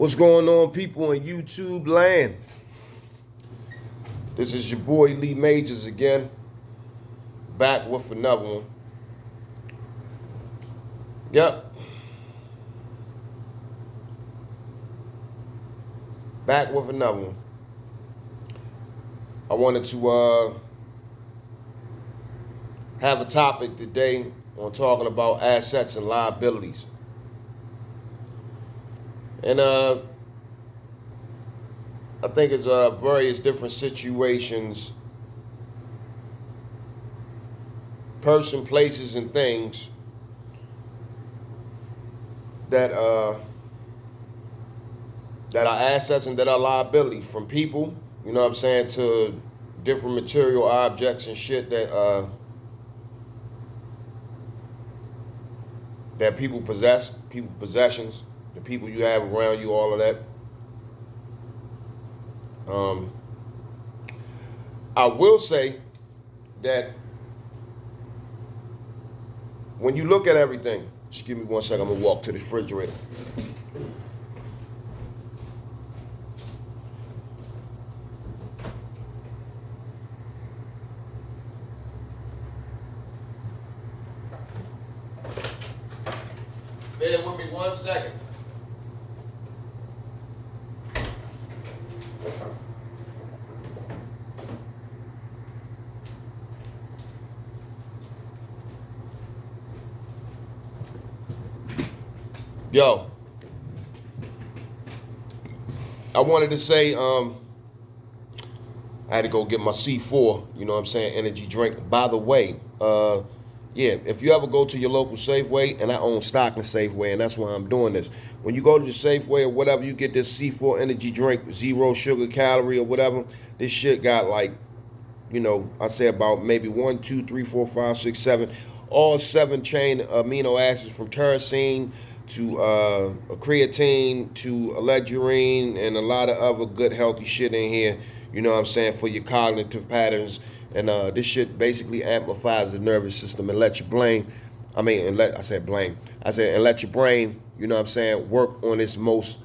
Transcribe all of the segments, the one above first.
What's going on, people in YouTube land? This is your boy Lee Majors again, back with another one. Yep, back with another one. I wanted to have a topic today on talking about assets and liabilities. And I think it's various different situations, person, places, and things that that are assets and that are liability, from people, you know what I'm saying, to different material objects and shit that people possess, people possessions, the people you have around you, all of that. I will say that when you look at everything, just give me 1 second, I'm gonna walk to the refrigerator. Bear with me 1 second. Yo, I wanted to say, I had to go get my C4, you know what I'm saying, energy drink. By the way, yeah, if you ever go to your local Safeway, and I own stock in Safeway, and that's why I'm doing this. When you go to the Safeway or whatever, you get this C4 energy drink, 0 sugar calorie or whatever. This shit got like, you know, I say about maybe 1, 2, 3, 4, 5, 6, 7, all 7 chain amino acids, from tyrosine to creatine to elegurine and a lot of other good healthy shit in here, you know what I'm saying, for your cognitive patterns. And this shit basically amplifies the nervous system and let your brain, and let your brain, you know what I'm saying, work on its most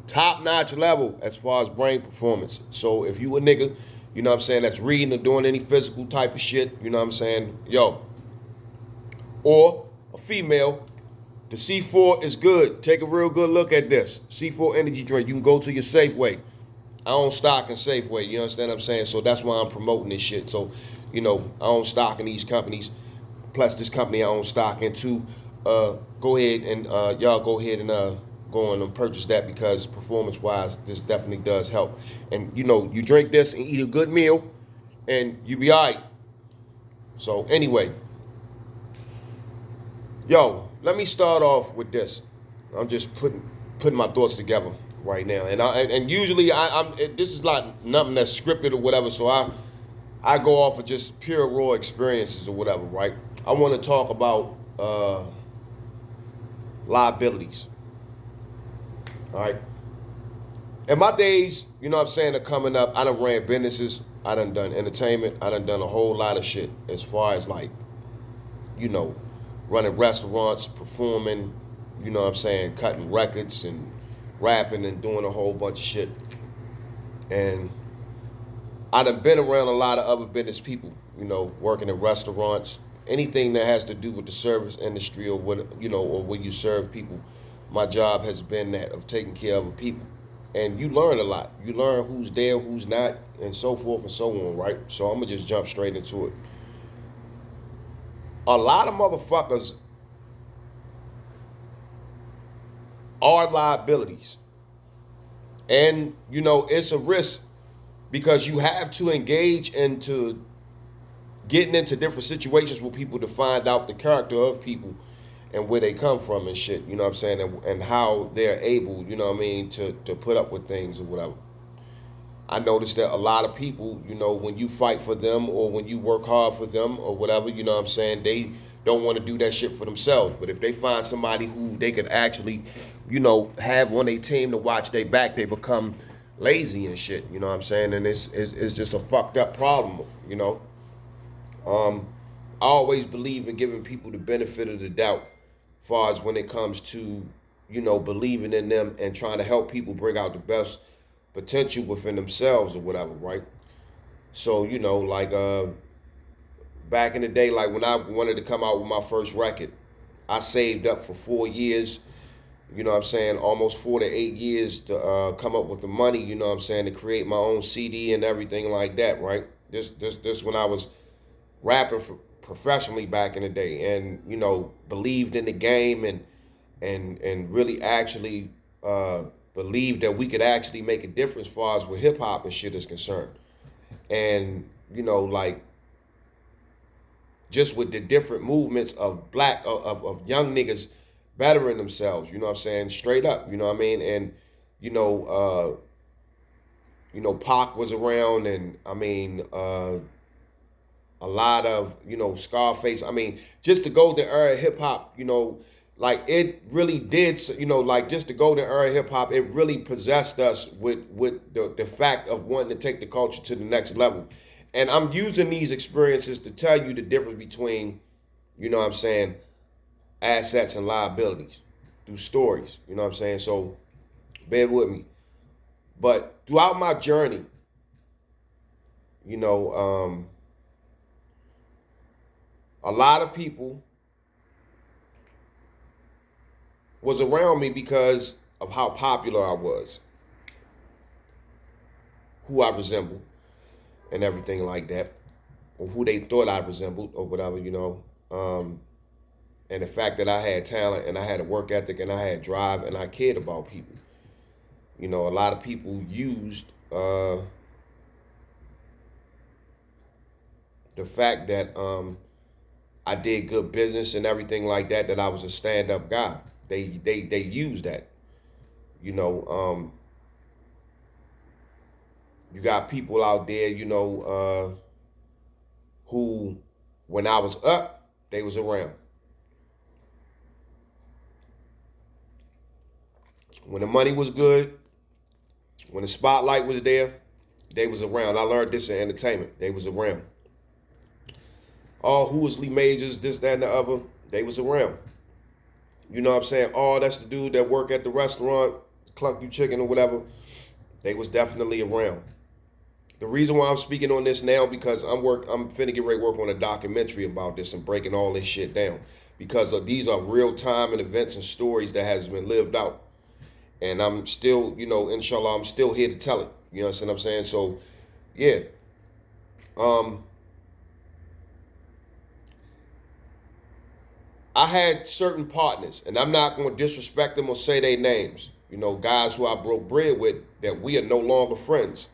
top-notch level as far as brain performance. So if you a nigga, you know what I'm saying, that's reading or doing any physical type of shit, you know what I'm saying, yo, or a female, the C4 is good. Take a real good look at this. C4 energy drink. You can go to your Safeway. I own stock in Safeway. You understand what I'm saying? So that's why I'm promoting this shit. So, you know, I own stock in these companies. Plus, this company I own stock in too. Go ahead and y'all go ahead and go on and purchase that, because performance-wise, this definitely does help. And, you know, you drink this and eat a good meal, and you be all right. So, anyway. Yo, let me start off with this. I'm just putting my thoughts together right now, and usually this is like nothing that's scripted or whatever. So I go off of just pure raw experiences or whatever, right? I want to talk about liabilities. All right. In my days, you know what I'm saying, are coming up, I done ran businesses, I done entertainment, I done a whole lot of shit as far as like, you know, running restaurants, performing, you know what I'm saying, cutting records and rapping and doing a whole bunch of shit. And I done been around a lot of other business people, you know, working in restaurants, anything that has to do with the service industry or what, you know, or where you serve people. My job has been that of taking care of people. And you learn a lot. You learn who's there, who's not, and so forth and so on, right? So I'm gonna just jump straight into it. A lot of motherfuckers are liabilities. And, you know, it's a risk, because you have to engage into getting into different situations with people to find out the character of people and where they come from and shit, you know what I'm saying, and how they're able, you know what I mean, to put up with things or whatever. I noticed that a lot of people, you know, when you fight for them or when you work hard for them or whatever, you know what I'm saying, they don't want to do that shit for themselves. But if they find somebody who they could actually, you know, have on their team to watch their back, they become lazy and shit, you know what I'm saying? And it's just a fucked up problem, you know. I always believe in giving people the benefit of the doubt, as far as when it comes to believing in them and trying to help people bring out the best potential within themselves or whatever, right? So, like back in the day, like when I wanted to come out with my first record, I saved up for 4 years, almost 4 to 8 years to come up with the money, to create my own CD and everything like that, right? This when I was rapping professionally back in the day, and believed in the game, and really actually believed that we could actually make a difference as far as with hip hop and shit is concerned. And like just with the different movements of of young niggas bettering themselves, straight up, and you know, Pac was around, and a lot of Scarface. Just the golden era of hip hop. Like it really did. Like just the golden era of hip hop. It really possessed us with the fact of wanting to take the culture to the next level. And I'm using these experiences to tell you the difference between, assets and liabilities through stories. So bear with me. But throughout my journey, a lot of people was around me because of how popular I was, who I resembled, and everything like that, or who they thought I resembled, or whatever, and the fact that I had talent and I had a work ethic and I had drive and I cared about people. A lot of people used the fact that I did good business and everything like that, that I was a stand-up guy. They used that. You got people out there, who, when I was up, they was around. When the money was good, when the spotlight was there, they was around. I learned this in entertainment. They was around. Oh, who was Lee Majors, this, that, and the other? They was around. Oh, that's the dude that work at the restaurant, Cluck You Chicken or whatever. They was definitely around. The reason why I'm speaking on this now, because I'm finna get ready to work on a documentary about this and breaking all this shit down. Because these are real time and events and stories that has been lived out. And I'm still, inshallah, I'm still here to tell it. You know what I'm saying? So, yeah. I had certain partners, and I'm not going to disrespect them or say their names. Guys who I broke bread with, that we are no longer friends.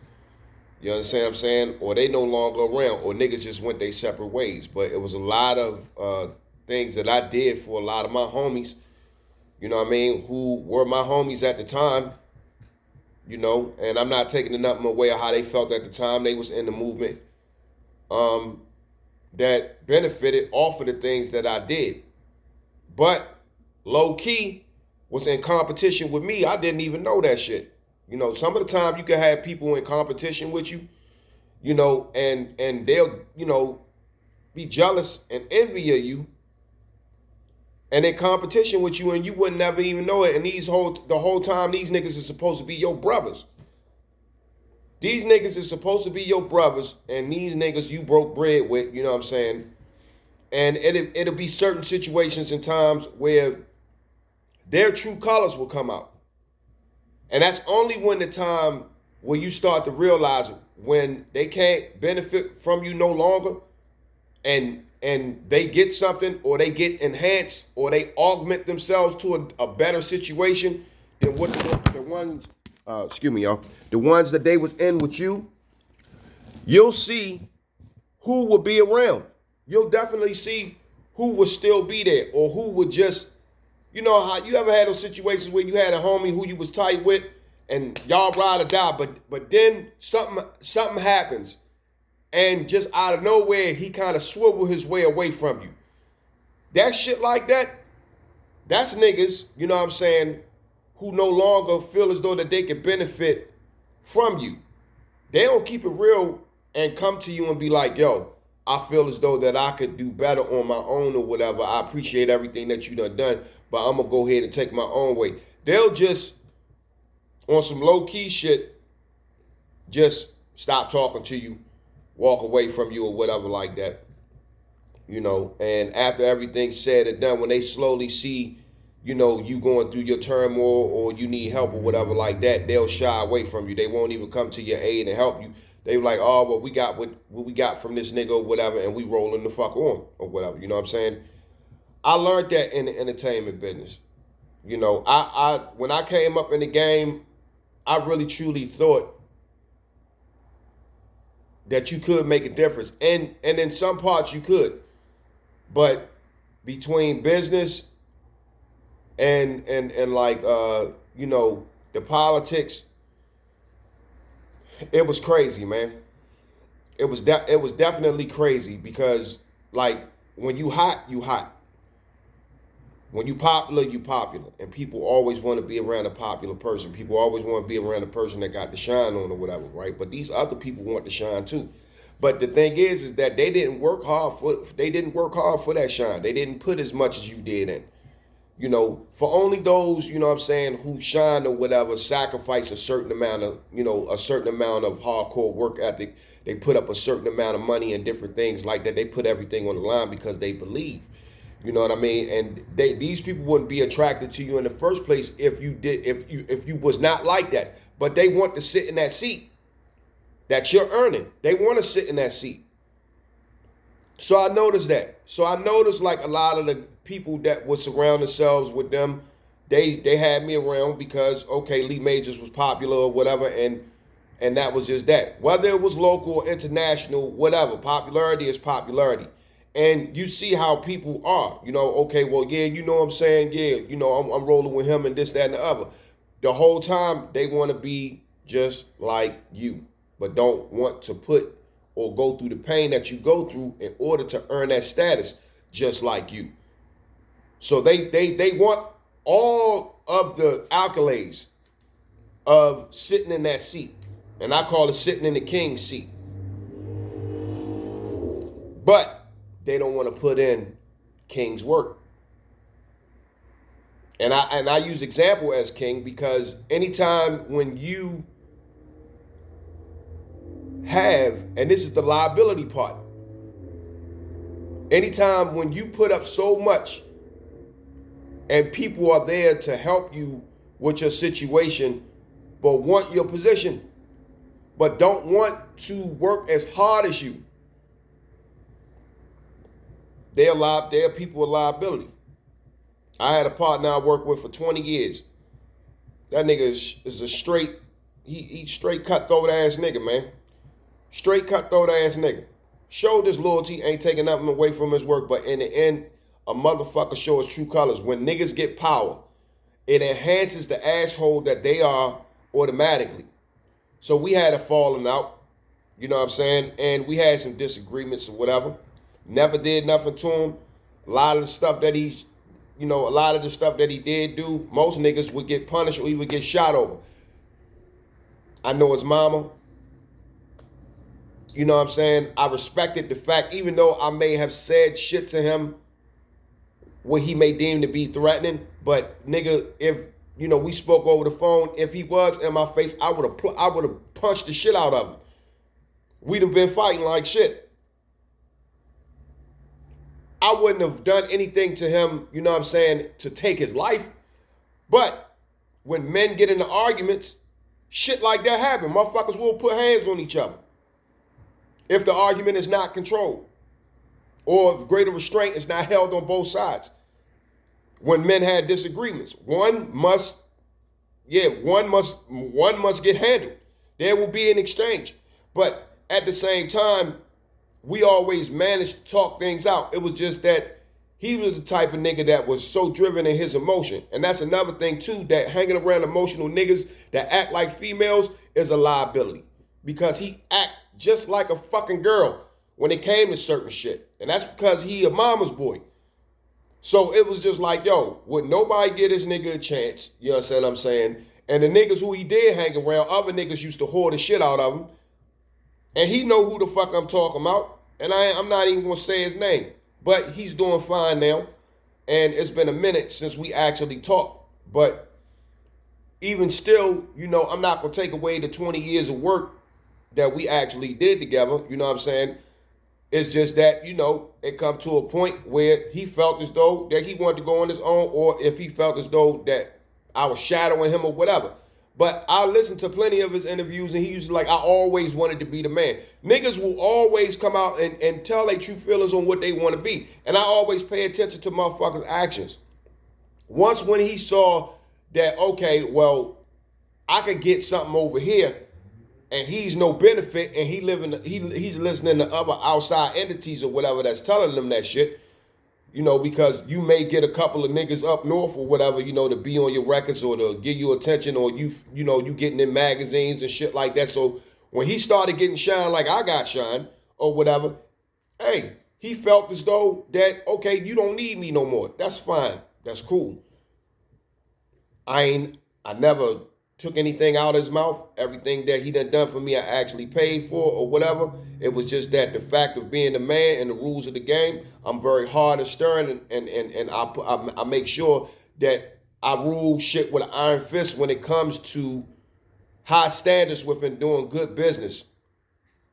You understand what I'm saying? Or they no longer around, or niggas just went their separate ways. But it was a lot of things that I did for a lot of my homies, who were my homies at the time, and I'm not taking nothing away of how they felt at the time. They was in the movement that benefited off of the things that I did. But low key was in competition with me. I didn't even know that shit. Some of the time you can have people in competition with you, and they'll, be jealous and envy of you, and in competition with you, and you wouldn't never even know it. And the whole time, these niggas is supposed to be your brothers. These niggas is supposed to be your brothers, and these niggas you broke bread with, And it'll be certain situations and times where their true colors will come out. And that's only when the time where you start to realize when they can't benefit from you no longer, and they get something, or they get enhanced, or they augment themselves to a better situation than what the ones, excuse me, y'all, the ones that they was in with you, you'll see who will be around. You'll definitely see who will still be there, or who would just, how you ever had those situations where you had a homie who you was tight with and y'all ride or die, but then something happens, and just out of nowhere he kind of swivel his way away from you. That shit like that, that's niggas, who no longer feel as though that they can benefit from you. They don't keep it real and come to you and be like, yo, I feel as though that I could do better on my own or whatever. I appreciate everything that you done. but I'm gonna go ahead and take my own way. They'll just, on some low key shit, just stop talking to you, walk away from you or whatever like that. And after everything's said and done, when they slowly see, you going through your turmoil or you need help or whatever like that, they'll shy away from you. They won't even come to your aid and help you. They were like, oh, well, we got what we got from this nigga or whatever, and we rolling the fuck on or whatever. You know what I'm saying? I learned that in the entertainment business. I when I came up in the game, I really truly thought that you could make a difference. And in some parts you could. But between business and like the politics, it was crazy, man. It was definitely crazy because like when you hot, you hot. When you popular, you popular. And people always want to be around a popular person. People always want to be around a person that got the shine on or whatever, right? But these other people want the shine too. But the thing is that they didn't work hard for that shine. They didn't put as much as you did in. For only those, who shine or whatever, sacrifice a certain amount of hardcore work ethic. They put up a certain amount of money and different things like that. They put everything on the line because they believe. You know what I mean? And these people wouldn't be attracted to you in the first place if you was not like that. But they want to sit in that seat that you're earning. They want to sit in that seat. So I noticed that. So I noticed like a lot of the people that would surround themselves with them, they had me around because, okay, Lee Majors was popular or whatever, and that was just that. Whether it was local or international, whatever, popularity is popularity. And you see how people are, okay, well, yeah, you know what I'm saying? Yeah, I'm rolling with him and this, that, and the other. The whole time they want to be just like you, but don't want to put or go through the pain that you go through in order to earn that status just like you. So they want all of the accolades of sitting in that seat. And I call it sitting in the king's seat. But they don't want to put in king's work. And I use example as king because anytime when you have, and this is the liability part, anytime when you put up so much and people are there to help you with your situation, but want your position, but don't want to work as hard as you, they're people with liability. I had a partner I worked with for 20 years. That nigga is a straight, he straight cutthroat ass nigga, man. Straight cutthroat ass nigga. Showed his loyalty, ain't taking nothing away from his work, but in the end, a motherfucker shows true colors. When niggas get power, it enhances the asshole that they are automatically. So we had a falling out, you know what I'm saying? And we had some disagreements or whatever. Never did nothing to him. A lot of the stuff that he did do, most niggas would get punished or he would get shot over. I know his mama. You know what I'm saying? I respected the fact, even though I may have said shit to him what he may deem to be threatening, but nigga, if we spoke over the phone, if he was in my face, I would have punched the shit out of him. We'd have been fighting like shit. I wouldn't have done anything to him, you know what I'm saying, to take his life. But when men get into arguments, shit like that happen. Motherfuckers will put hands on each other if the argument is not controlled or if greater restraint is not held on both sides. When men had disagreements, one must get handled. There will be an exchange. But at the same time, we always managed to talk things out. It was just that he was the type of nigga that was so driven in his emotion. And that's another thing too, that hanging around emotional niggas that act like females is a liability. Because he act just like a fucking girl when it came to certain shit. And that's because he a mama's boy. So it was just like, yo, would nobody give this nigga a chance? You understand what I'm saying? And the niggas who he did hang around, other niggas used to whore the shit out of him. And he know who the fuck I'm talking about. And I'm not even going to say his name. But he's doing fine now. And it's been a minute since we actually talked. But even still, I'm not going to take away the 20 years of work that we actually did together. You know what I'm saying? It's just that, it come to a point where he felt as though that he wanted to go on his own, or if he felt as though that I was shadowing him or whatever. But I listened to plenty of his interviews, and he used to like, I always wanted to be the man. Niggas will always come out and tell their true feelings on what they want to be. And I always pay attention to motherfuckers' actions. Once when he saw that, okay, well, I could get something over here, and he's no benefit, and he's listening to other outside entities or whatever that's telling them that shit, because you may get a couple of niggas up north or whatever, to be on your records or to give you attention, or you getting in magazines and shit like that. So when he started getting shine like I got shine or whatever, hey, he felt as though that, okay, you don't need me no more. That's fine. That's cool. I never took anything out of his mouth. Everything that he done for me, I actually paid for or whatever. It was just that the fact of being the man and the rules of the game, I'm very hard and stern, and I make sure that I rule shit with an iron fist when it comes to high standards within doing good business.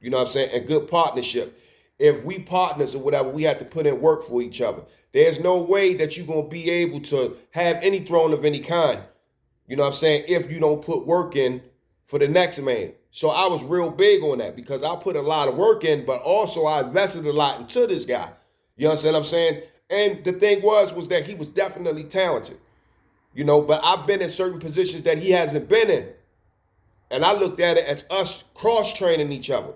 You know what I'm saying? And good partnership. If we partners or whatever, we have to put in work for each other. There's no way that you're going to be able to have any throne of any kind. You know what I'm saying? If you don't put work in for the next man. So I was real big on that because I put a lot of work in, but also I invested a lot into this guy. You understand what I'm saying? And the thing was that he was definitely talented. But I've been in certain positions that he hasn't been in. And I looked at it as us cross-training each other.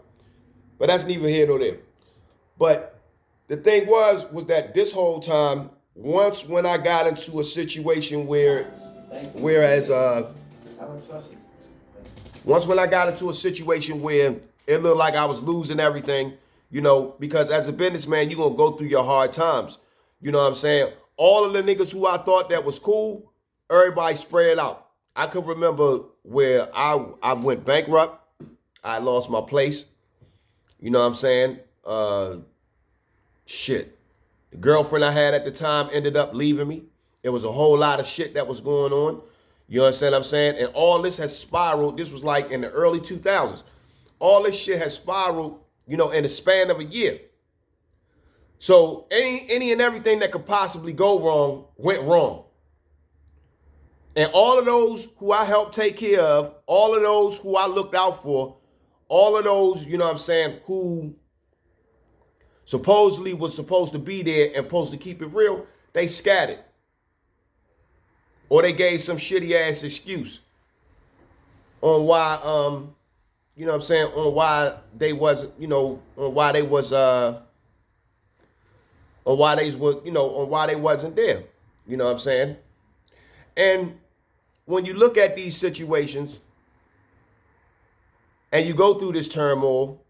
But that's neither here nor there. But the thing was that this whole time, once when I got into a situation once when I got into a situation where it looked like I was losing everything, because as a businessman, you're going to go through your hard times. You know what I'm saying? All of the niggas who I thought that was cool, everybody spread out. I could remember where I went bankrupt. I lost my place. You know what I'm saying? Shit. The girlfriend I had at the time ended up leaving me. It was a whole lot of shit that was going on. You understand what I'm saying? And all this has spiraled. This was like in the early 2000s. All this shit has spiraled, in the span of a year. So any and everything that could possibly go wrong went wrong. And all of those who I helped take care of, all of those who I looked out for, all of those, who supposedly was supposed to be there and supposed to keep it real, they scattered. Or they gave some shitty ass excuse on why, on why they wasn't, on why they was, on why they wasn't there. You know what I'm saying? And when you look at these situations and you go through this turmoil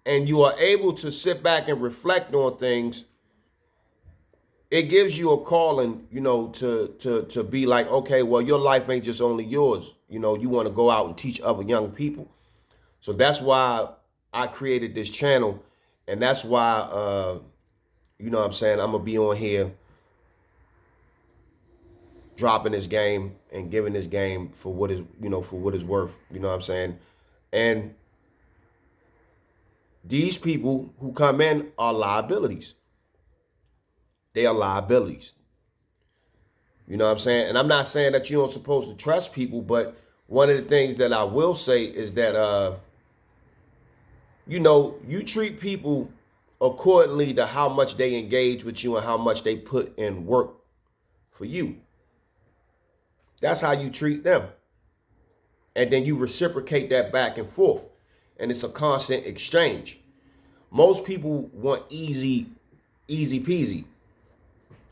and you are able to sit back and reflect on things, it gives you a calling, to be like, okay, well, your life ain't just only yours. You want to go out and teach other young people. So that's why I created this channel. And that's why, I'm going to be on here dropping this game and giving this game for what is, for what it's worth. You know what I'm saying? And these people who come in are liabilities. They are liabilities. You know what I'm saying? And I'm not saying that you don't supposed to trust people, but one of the things that I will say is that, you treat people accordingly to how much they engage with you and how much they put in work for you. That's how you treat them. And then you reciprocate that back and forth. And it's a constant exchange. Most people want easy peasy.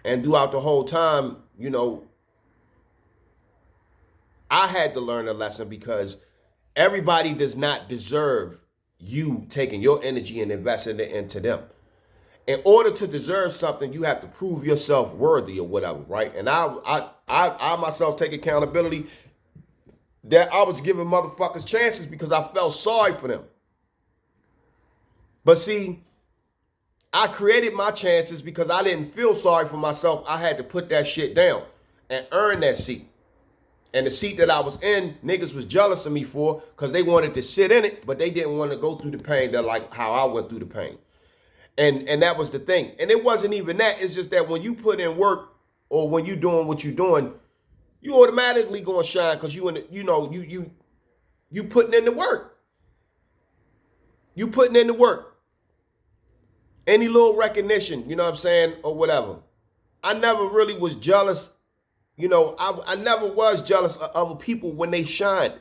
And throughout the whole time, I had to learn a lesson because everybody does not deserve you taking your energy and investing it into them. In order to deserve something, you have to prove yourself worthy or whatever, right? And I myself take accountability that I was giving motherfuckers chances because I felt sorry for them. But see, I created my chances because I didn't feel sorry for myself. I had to put that shit down and earn that seat. And the seat that I was in, niggas was jealous of me for because they wanted to sit in it, but they didn't want to go through the pain that like how I went through the pain. And that was the thing. And it wasn't even that. It's just that when you put in work or when you doing what you're doing, you automatically gonna shine because you putting in the work. You putting in the work. Any little recognition, you know what I'm saying, or whatever. I never really was jealous. I never was jealous of other people when they shined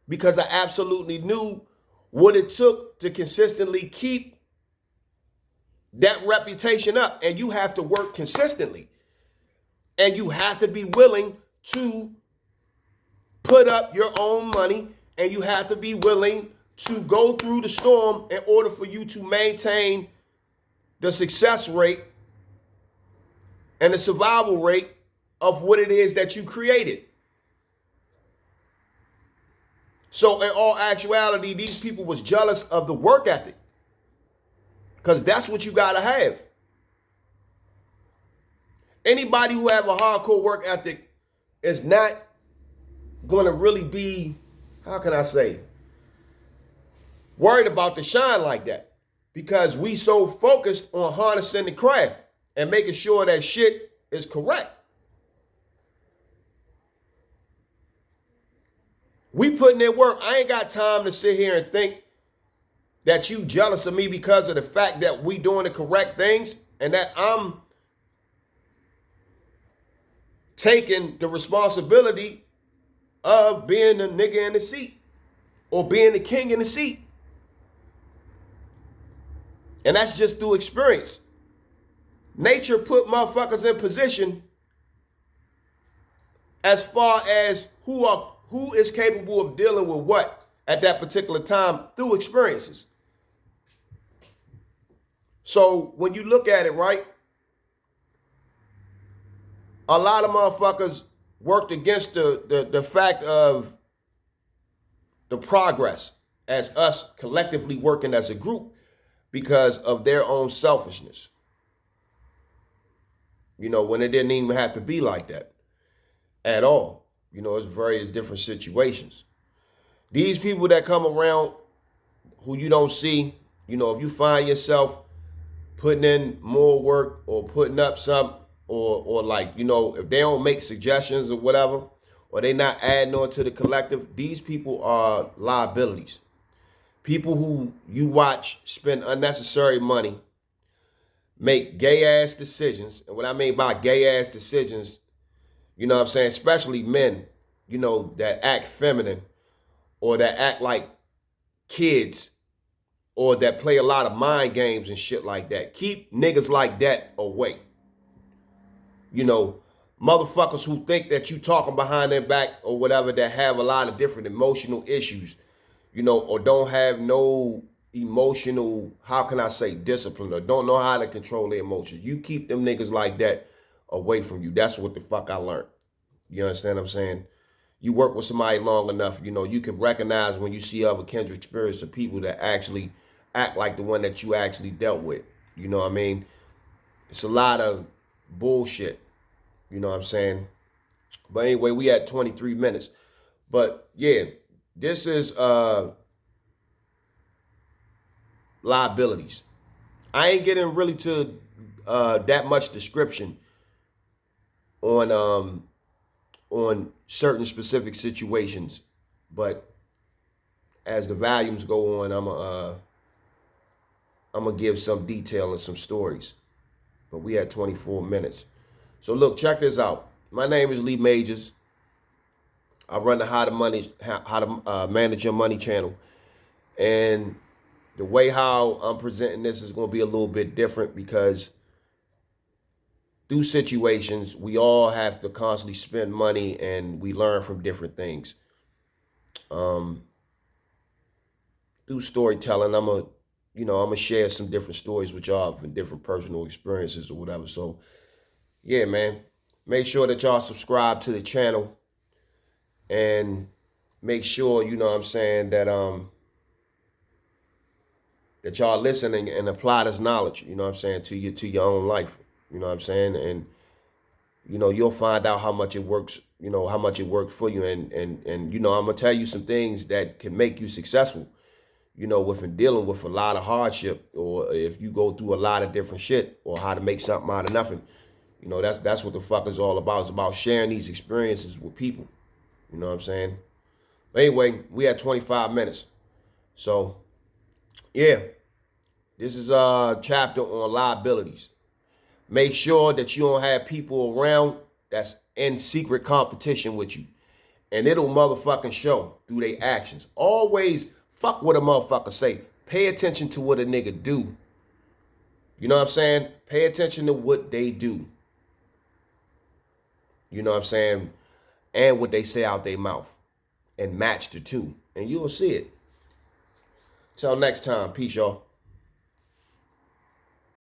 because I absolutely knew what it took to consistently keep that reputation up. And you have to work consistently. And you have to be willing to put up your own money, and you have to be willing to go through the storm in order for you to maintain the success rate and the survival rate of what it is that you created. So in all actuality, these people was jealous of the work ethic because that's what you got to have. Anybody who have a hardcore work ethic is not going to really be, how can I say, worried about the shine like that because we so focused on harnessing the craft and making sure that shit is correct. We putting in work. I ain't got time to sit here and think that you jealous of me because of the fact that we doing the correct things and that I'm taking the responsibility of being the nigga in the seat or being the king in the seat. And that's just through experience. Nature put motherfuckers in position as far as who is capable of dealing with what at that particular time through experiences. So when you look at it, right, a lot of motherfuckers worked against the fact of the progress as us collectively working as a group because of their own selfishness. When it didn't even have to be like that at all. It's various different situations. These people that come around who you don't see, if you find yourself putting in more work or putting up something or like, if they don't make suggestions or whatever, or they not adding on to the collective, these people are liabilities. People who you watch spend unnecessary money, make gay ass decisions. And what I mean by gay ass decisions, you know what I'm saying? Especially men, that act feminine or that act like kids or that play a lot of mind games and shit like that. Keep niggas like that away. Motherfuckers who think that you talking behind their back or whatever that have a lot of different emotional issues, or don't have no emotional, how can I say, discipline or don't know how to control their emotions. You keep them niggas like that away from you. That's what the fuck I learned. You understand what I'm saying? You work with somebody long enough, you can recognize when you see other kindred spirits of people that actually act like the one that you actually dealt with. You know what I mean? It's a lot of bullshit. You know what I'm saying? But anyway, we had 23 minutes. But yeah, this is liabilities. I ain't getting really to that much description on certain specific situations, but as the volumes go on, I'm gonna give some detail and some stories. But we had 24 minutes. So look, check this out. My name is Lee Majors. I run the How to Manage Your Money channel. And the way how I'm presenting this is going to be a little bit different because through situations, we all have to constantly spend money and we learn from different things. Through storytelling, I'm gonna share some different stories with y'all from different personal experiences or whatever. So yeah, man, make sure that y'all subscribe to the channel and make sure, that that y'all listen and apply this knowledge, you know what I'm saying, to your own life. You know what I'm saying? And you'll find out how much it works, how much it worked for you. And I'm gonna tell you some things that can make you successful, with dealing with a lot of hardship, or if you go through a lot of different shit, or how to make something out of nothing. That's what the fuck is all about. It's about sharing these experiences with people. You know what I'm saying? But anyway, we had 25 minutes. So yeah, this is a chapter on liabilities. Make sure that you don't have people around that's in secret competition with you. And it'll motherfucking show through their actions. Always fuck what a motherfucker say. Pay attention to what a nigga do. You know what I'm saying? Pay attention to what they do. You know what I'm saying? And what they say out their mouth. And match the two. And you'll see it. Till next time. Peace, y'all.